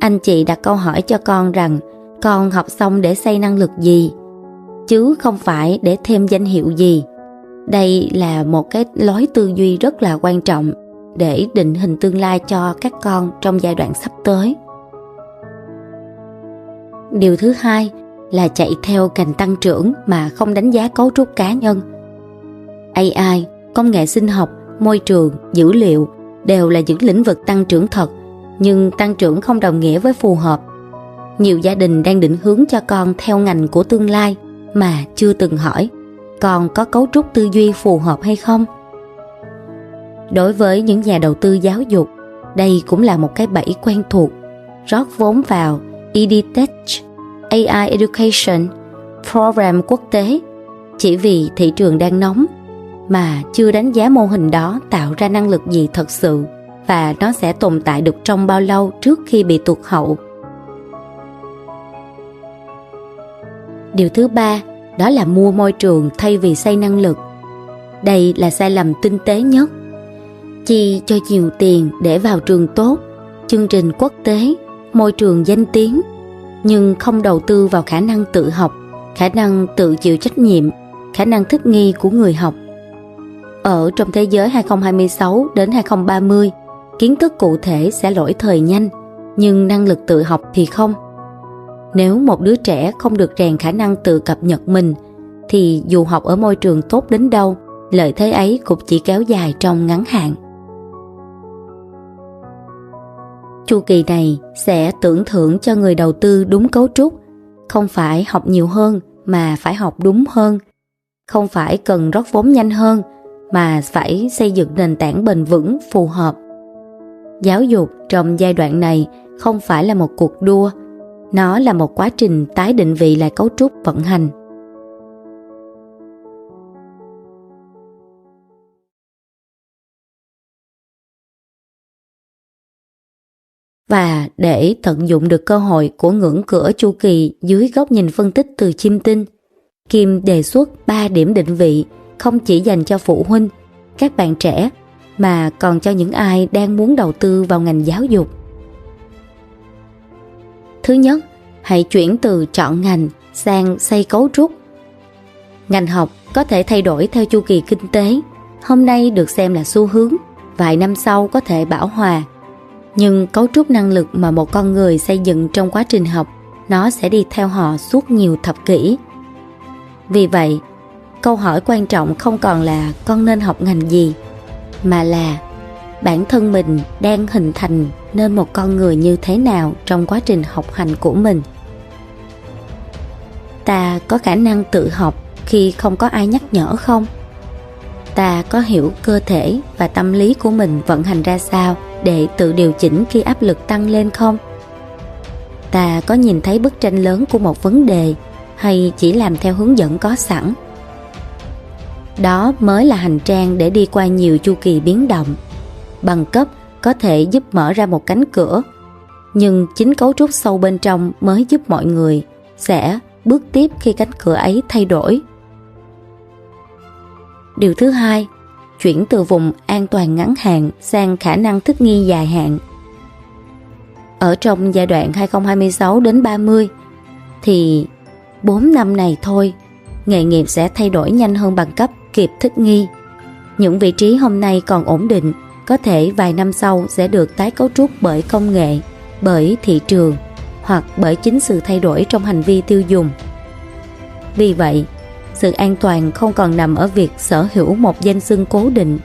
Anh chị đặt câu hỏi cho con rằng con học xong để xây năng lực gì, chứ không phải để thêm danh hiệu gì. Đây là một cái lối tư duy rất là quan trọng để định hình tương lai cho các con trong giai đoạn sắp tới. Điều thứ hai là chạy theo cành tăng trưởng mà không đánh giá cấu trúc cá nhân. AI, công nghệ sinh học, môi trường, dữ liệu đều là những lĩnh vực tăng trưởng thật, nhưng tăng trưởng không đồng nghĩa với phù hợp. Nhiều gia đình đang định hướng cho con theo ngành của tương lai mà chưa từng hỏi con có cấu trúc tư duy phù hợp hay không. Đối với những nhà đầu tư giáo dục, đây cũng là một cái bẫy quen thuộc. Rót vốn vào EdTech, AI Education, program quốc tế chỉ vì thị trường đang nóng, mà chưa đánh giá mô hình đó tạo ra năng lực gì thật sự và nó sẽ tồn tại được trong bao lâu trước khi bị tụt hậu. Điều thứ ba, đó là mua môi trường thay vì xây năng lực. Đây là sai lầm tinh tế nhất. Chi cho nhiều tiền để vào trường tốt, chương trình quốc tế, môi trường danh tiếng, nhưng không đầu tư vào khả năng tự học, khả năng tự chịu trách nhiệm, khả năng thích nghi của người học. Ở trong thế giới 2026 đến 2030, kiến thức cụ thể sẽ lỗi thời nhanh, nhưng năng lực tự học thì không. Nếu một đứa trẻ không được rèn khả năng tự cập nhật mình, thì dù học ở môi trường tốt đến đâu, lợi thế ấy cũng chỉ kéo dài trong ngắn hạn. Chu kỳ này sẽ tưởng thưởng cho người đầu tư đúng cấu trúc, không phải học nhiều hơn mà phải học đúng hơn, không phải cần rót vốn nhanh hơn mà phải xây dựng nền tảng bền vững phù hợp. Giáo dục trong giai đoạn này không phải là một cuộc đua, nó là một quá trình tái định vị lại cấu trúc vận hành. Và để tận dụng được cơ hội của ngưỡng cửa chu kỳ dưới góc nhìn phân tích từ chiêm tinh, Kim đề xuất 3 điểm định vị không chỉ dành cho phụ huynh, các bạn trẻ, mà còn cho những ai đang muốn đầu tư vào ngành giáo dục. Thứ nhất, hãy chuyển từ chọn ngành sang xây cấu trúc. Ngành học có thể thay đổi theo chu kỳ kinh tế, hôm nay được xem là xu hướng, vài năm sau có thể bão hòa. Nhưng cấu trúc năng lực mà một con người xây dựng trong quá trình học, nó sẽ đi theo họ suốt nhiều thập kỷ. Vì vậy, câu hỏi quan trọng không còn là con nên học ngành gì, mà là bản thân mình đang hình thành nên một con người như thế nào trong quá trình học hành của mình. Ta có khả năng tự học khi không có ai nhắc nhở không? Ta có hiểu cơ thể và tâm lý của mình vận hành ra sao để tự điều chỉnh khi áp lực tăng lên không? Ta có nhìn thấy bức tranh lớn của một vấn đề hay chỉ làm theo hướng dẫn có sẵn? Đó mới là hành trang để đi qua nhiều chu kỳ biến động. Bằng cấp có thể giúp mở ra một cánh cửa, nhưng chính cấu trúc sâu bên trong mới giúp mọi người sẽ bước tiếp khi cánh cửa ấy thay đổi. Điều thứ hai, chuyển từ vùng an toàn ngắn hạn sang khả năng thích nghi dài hạn. Ở trong giai đoạn 2026 đến 30 thì 4 năm này thôi, nghề nghiệp sẽ thay đổi nhanh hơn bằng cấp kịp thích nghi. Những vị trí hôm nay còn ổn định, có thể vài năm sau sẽ được tái cấu trúc bởi công nghệ, bởi thị trường hoặc bởi chính sự thay đổi trong hành vi tiêu dùng. Vì vậy, sự an toàn không còn nằm ở việc sở hữu một danh xưng cố định,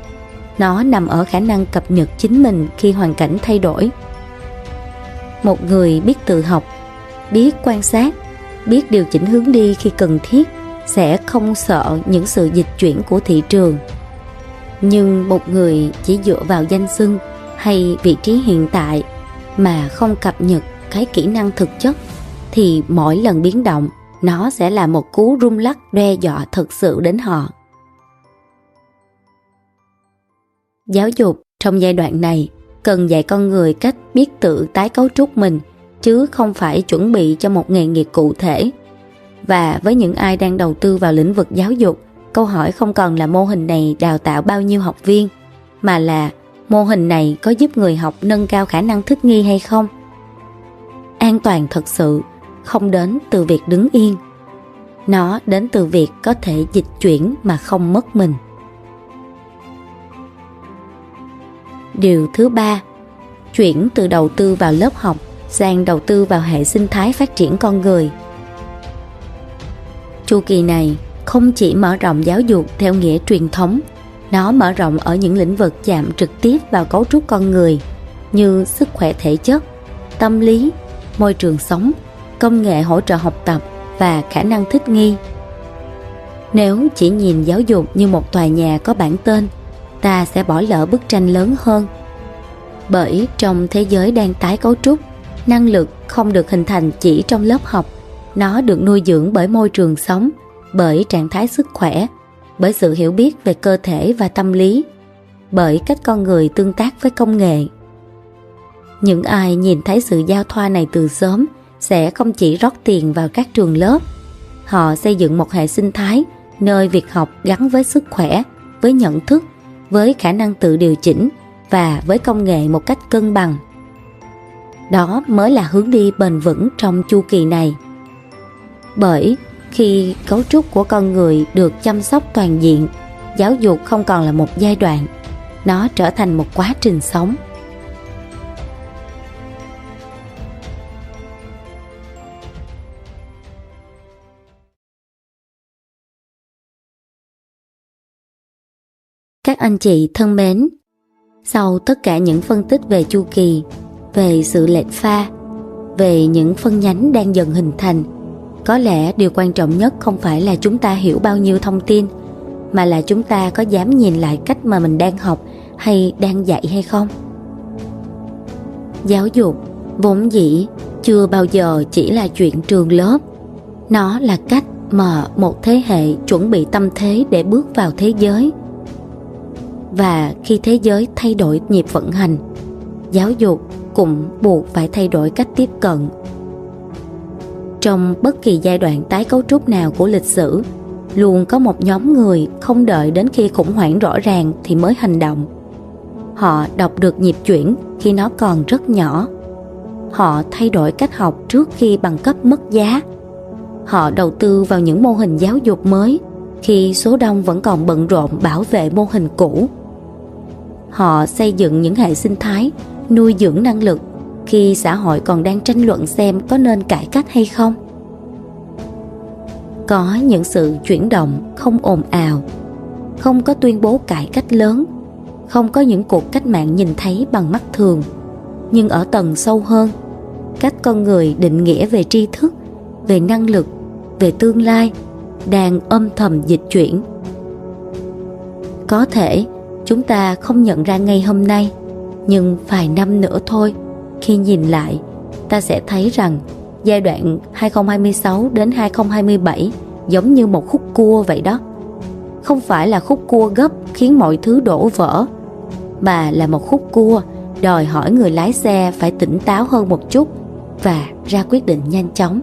nó nằm ở khả năng cập nhật chính mình khi hoàn cảnh thay đổi. Một người biết tự học, biết quan sát, biết điều chỉnh hướng đi khi cần thiết sẽ không sợ những sự dịch chuyển của thị trường. Nhưng một người chỉ dựa vào danh xưng hay vị trí hiện tại mà không cập nhật cái kỹ năng thực chất thì mỗi lần biến động nó sẽ là một cú rung lắc đe dọa thực sự đến họ. Giáo dục trong giai đoạn này cần dạy con người cách biết tự tái cấu trúc mình, chứ không phải chuẩn bị cho một nghề nghiệp cụ thể. Và với những ai đang đầu tư vào lĩnh vực giáo dục, câu hỏi không còn là mô hình này đào tạo bao nhiêu học viên, mà là mô hình này có giúp người học nâng cao khả năng thích nghi hay không? An toàn thật sự không đến từ việc đứng yên, nó đến từ việc có thể dịch chuyển mà không mất mình. Điều thứ ba, chuyển từ đầu tư vào lớp học sang đầu tư vào hệ sinh thái phát triển con người. Chu kỳ này không chỉ mở rộng giáo dục theo nghĩa truyền thống, nó mở rộng ở những lĩnh vực chạm trực tiếp vào cấu trúc con người như sức khỏe thể chất, tâm lý, môi trường sống, công nghệ hỗ trợ học tập và khả năng thích nghi. Nếu chỉ nhìn giáo dục như một tòa nhà có bảng tên, ta sẽ bỏ lỡ bức tranh lớn hơn. Bởi trong thế giới đang tái cấu trúc, năng lực không được hình thành chỉ trong lớp học, nó được nuôi dưỡng bởi môi trường sống, bởi trạng thái sức khỏe, bởi sự hiểu biết về cơ thể và tâm lý, bởi cách con người tương tác với công nghệ. Những ai nhìn thấy sự giao thoa này từ sớm sẽ không chỉ rót tiền vào các trường lớp, họ xây dựng một hệ sinh thái nơi việc học gắn với sức khỏe, với nhận thức, với khả năng tự điều chỉnh và với công nghệ một cách cân bằng. Đó mới là hướng đi bền vững trong chu kỳ này. Bởi khi cấu trúc của con người được chăm sóc toàn diện, giáo dục không còn là một giai đoạn, nó trở thành một quá trình sống. Các anh chị thân mến, sau tất cả những phân tích về chu kỳ, về sự lệch pha, về những phân nhánh đang dần hình thành, Có lẽ điều quan trọng nhất không phải là chúng ta hiểu bao nhiêu thông tin, mà là chúng ta có dám nhìn lại cách mà mình đang học hay đang dạy hay không. Giáo dục vốn dĩ chưa bao giờ chỉ là chuyện trường lớp. Nó là cách mà một thế hệ chuẩn bị tâm thế để bước vào thế giới. Và khi thế giới thay đổi nhịp vận hành, giáo dục cũng buộc phải thay đổi cách tiếp cận. Trong bất kỳ giai đoạn tái cấu trúc nào của lịch sử, luôn có một nhóm người không đợi đến khi khủng hoảng rõ ràng thì mới hành động. Họ đọc được nhịp chuyển khi nó còn rất nhỏ. Họ thay đổi cách học trước khi bằng cấp mất giá. Họ đầu tư vào những mô hình giáo dục mới khi số đông vẫn còn bận rộn bảo vệ mô hình cũ. Họ xây dựng những hệ sinh thái nuôi dưỡng năng lực khi xã hội còn đang tranh luận xem có nên cải cách hay không. Có những sự chuyển động không ồn ào, không có tuyên bố cải cách lớn, không có những cuộc cách mạng nhìn thấy bằng mắt thường, nhưng ở tầng sâu hơn, cách con người định nghĩa về tri thức, về năng lực, về tương lai đang âm thầm dịch chuyển. Có thể chúng ta không nhận ra ngay hôm nay, nhưng vài năm nữa thôi, khi nhìn lại, ta sẽ thấy rằng giai đoạn 2026 đến 2027 giống như một khúc cua vậy đó. Không phải là khúc cua gấp khiến mọi thứ đổ vỡ, mà là một khúc cua đòi hỏi người lái xe phải tỉnh táo hơn một chút và ra quyết định nhanh chóng.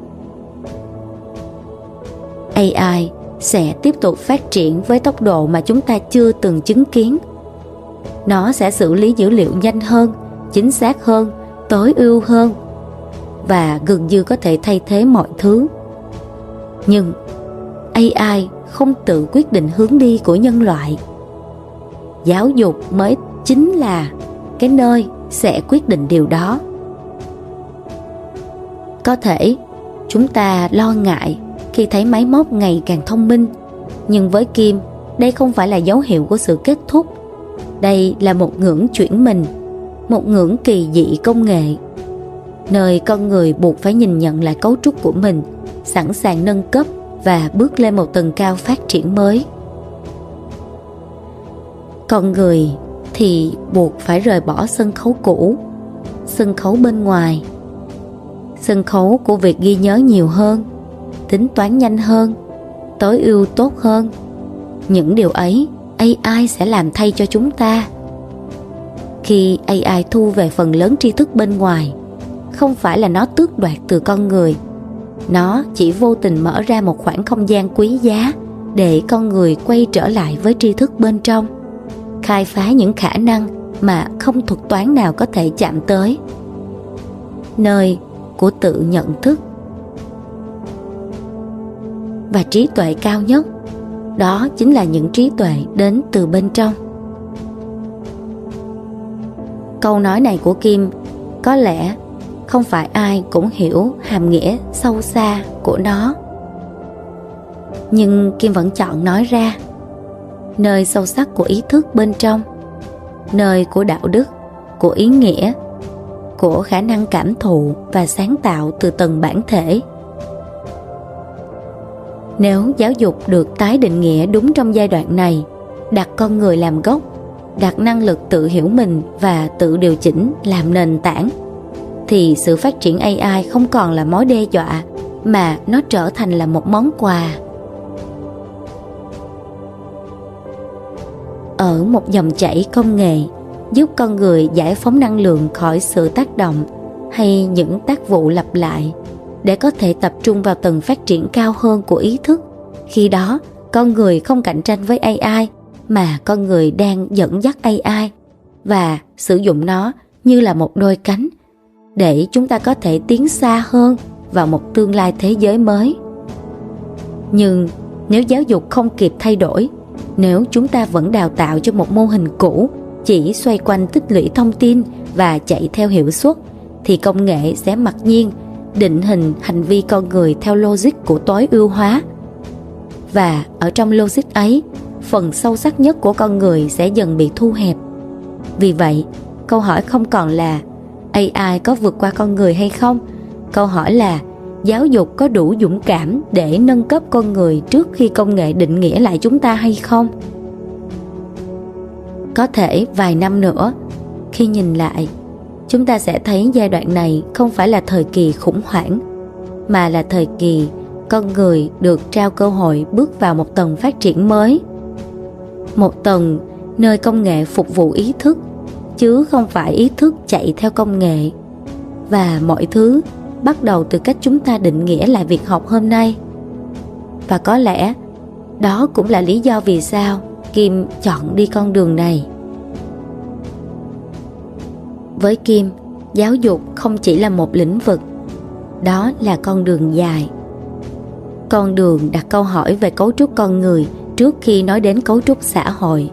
AI sẽ tiếp tục phát triển với tốc độ mà chúng ta chưa từng chứng kiến. Nó sẽ xử lý dữ liệu nhanh hơn, chính xác hơn, tối ưu hơn và gần như có thể thay thế mọi thứ. Nhưng AI không tự quyết định hướng đi của nhân loại. Giáo dục mới chính là cái nơi sẽ quyết định điều đó. Có thể chúng ta lo ngại khi thấy máy móc ngày càng thông minh, nhưng với Kim, đây không phải là dấu hiệu của sự kết thúc. Đây là một ngưỡng chuyển mình, một ngưỡng kỳ dị công nghệ, nơi con người buộc phải nhìn nhận lại cấu trúc của mình, sẵn sàng nâng cấp và bước lên một tầng cao phát triển mới. Con người thì buộc phải rời bỏ sân khấu cũ, sân khấu bên ngoài, sân khấu của việc ghi nhớ nhiều hơn, tính toán nhanh hơn, tối ưu tốt hơn. Những điều ấy AI sẽ làm thay cho chúng ta. Khi AI thu về phần lớn tri thức bên ngoài, không phải là nó tước đoạt từ con người, nó chỉ vô tình mở ra một khoảng không gian quý giá để con người quay trở lại với tri thức bên trong, khai phá những khả năng mà không thuật toán nào có thể chạm tới. Nơi của tự nhận thức và trí tuệ cao nhất, đó chính là những trí tuệ đến từ bên trong. Câu nói này của Kim có lẽ không phải ai cũng hiểu hàm nghĩa sâu xa của nó, nhưng Kim vẫn chọn nói ra. Nơi sâu sắc của ý thức bên trong, nơi của đạo đức, của ý nghĩa, của khả năng cảm thụ và sáng tạo từ tầng bản thể. Nếu giáo dục được tái định nghĩa đúng trong giai đoạn này, đặt con người làm gốc, đặt năng lực tự hiểu mình và tự điều chỉnh làm nền tảng, thì sự phát triển AI không còn là mối đe dọa, mà nó trở thành là một món quà. Ở một dòng chảy công nghệ giúp con người giải phóng năng lượng khỏi sự tác động hay những tác vụ lặp lại, để có thể tập trung vào tầng phát triển cao hơn của ý thức. Khi đó, con người không cạnh tranh với AI, mà con người đang dẫn dắt AI và sử dụng nó như là một đôi cánh để chúng ta có thể tiến xa hơn vào một tương lai thế giới mới. Nhưng nếu giáo dục không kịp thay đổi, nếu chúng ta vẫn đào tạo cho một mô hình cũ chỉ xoay quanh tích lũy thông tin và chạy theo hiệu suất, thì công nghệ sẽ mặc nhiên định hình hành vi con người theo logic của tối ưu hóa. Và ở trong logic ấy, phần sâu sắc nhất của con người sẽ dần bị thu hẹp. Vì vậy, câu hỏi không còn là AI có vượt qua con người hay không. Câu hỏi là giáo dục có đủ dũng cảm để nâng cấp con người trước khi công nghệ định nghĩa lại chúng ta hay không? Có thể vài năm nữa, khi nhìn lại, chúng ta sẽ thấy giai đoạn này không phải là thời kỳ khủng hoảng, mà là thời kỳ con người được trao cơ hội bước vào một tầng phát triển mới. Một tầng nơi công nghệ phục vụ ý thức, chứ không phải ý thức chạy theo công nghệ. Và mọi thứ bắt đầu từ cách chúng ta định nghĩa lại việc học hôm nay. Và có lẽ đó cũng là lý do vì sao Kim chọn đi con đường này. Với Kim, giáo dục không chỉ là một lĩnh vực, đó là con đường dài. Con đường đặt câu hỏi về cấu trúc con người trước khi nói đến cấu trúc xã hội.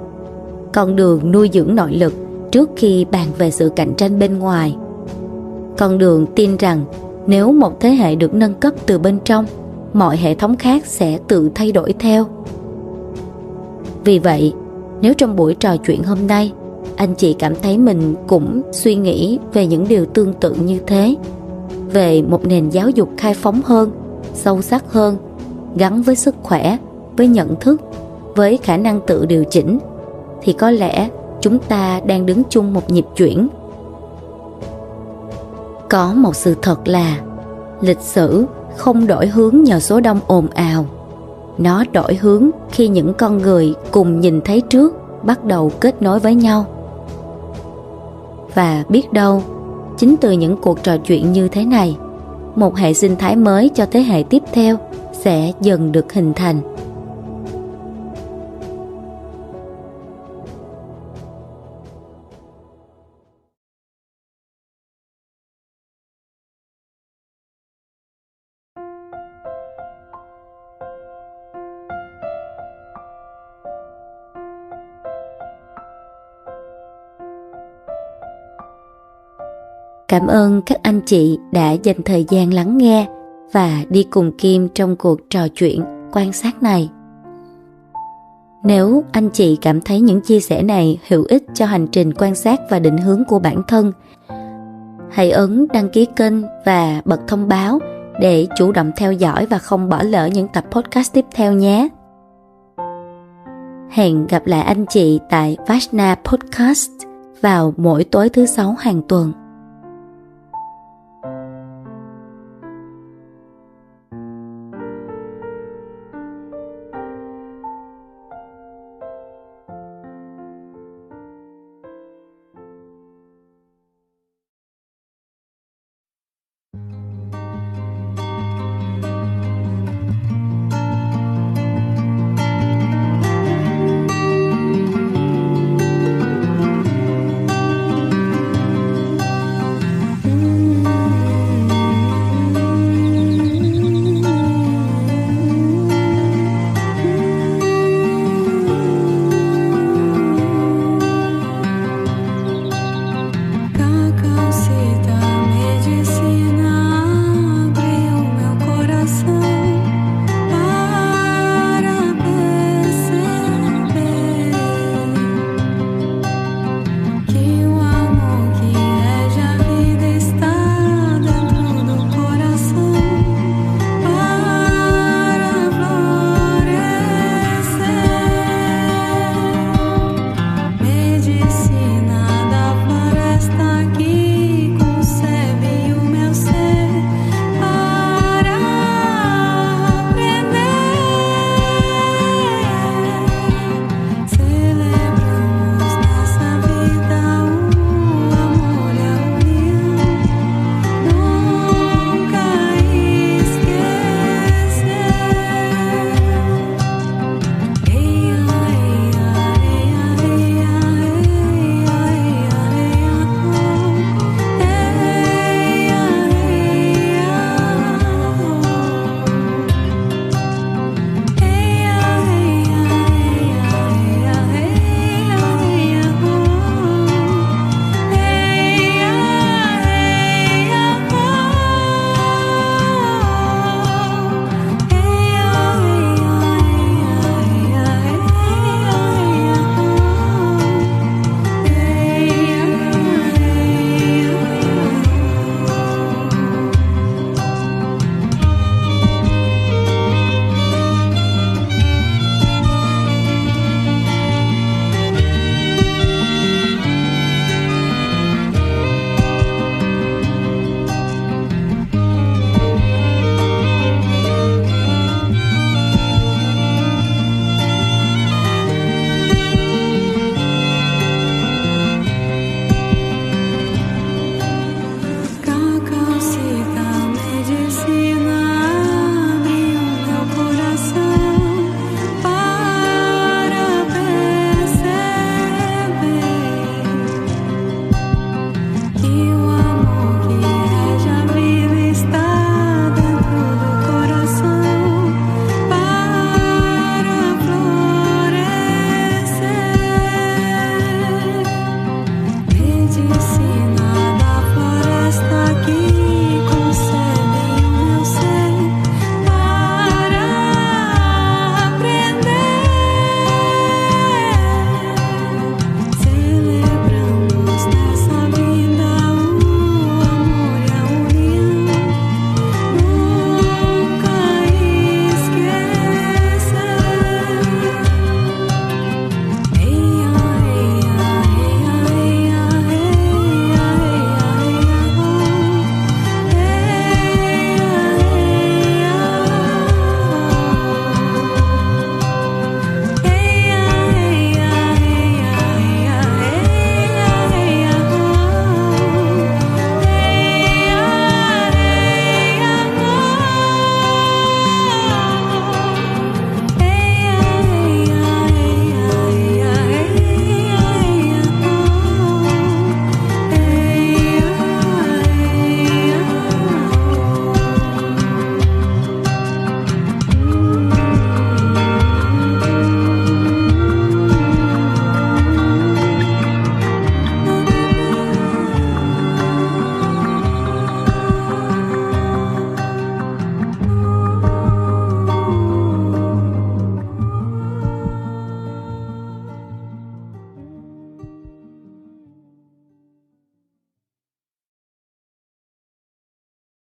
Con đường nuôi dưỡng nội lực trước khi bàn về sự cạnh tranh bên ngoài. Con đường tin rằng nếu một thế hệ được nâng cấp từ bên trong, mọi hệ thống khác sẽ tự thay đổi theo. Vì vậy, nếu trong buổi trò chuyện hôm nay, anh chị cảm thấy mình cũng suy nghĩ về những điều tương tự như thế, về một nền giáo dục khai phóng hơn, sâu sắc hơn, gắn với sức khỏe, với nhận thức, với khả năng tự điều chỉnh, thì có lẽ chúng ta đang đứng chung một nhịp chuyển. Có một sự thật là lịch sử không đổi hướng nhờ số đông ồn ào. Nó đổi hướng khi những con người cùng nhìn thấy trước bắt đầu kết nối với nhau. Và biết đâu, chính từ những cuộc trò chuyện như thế này, một hệ sinh thái mới cho thế hệ tiếp theo sẽ dần được hình thành. Cảm ơn các anh chị đã dành thời gian lắng nghe và đi cùng Kim trong cuộc trò chuyện quan sát này. Nếu anh chị cảm thấy những chia sẻ này hữu ích cho hành trình quan sát và định hướng của bản thân, hãy ấn đăng ký kênh và bật thông báo để chủ động theo dõi và không bỏ lỡ những tập podcast tiếp theo nhé. Hẹn gặp lại anh chị tại Vajna Podcast vào mỗi tối thứ 6 hàng tuần.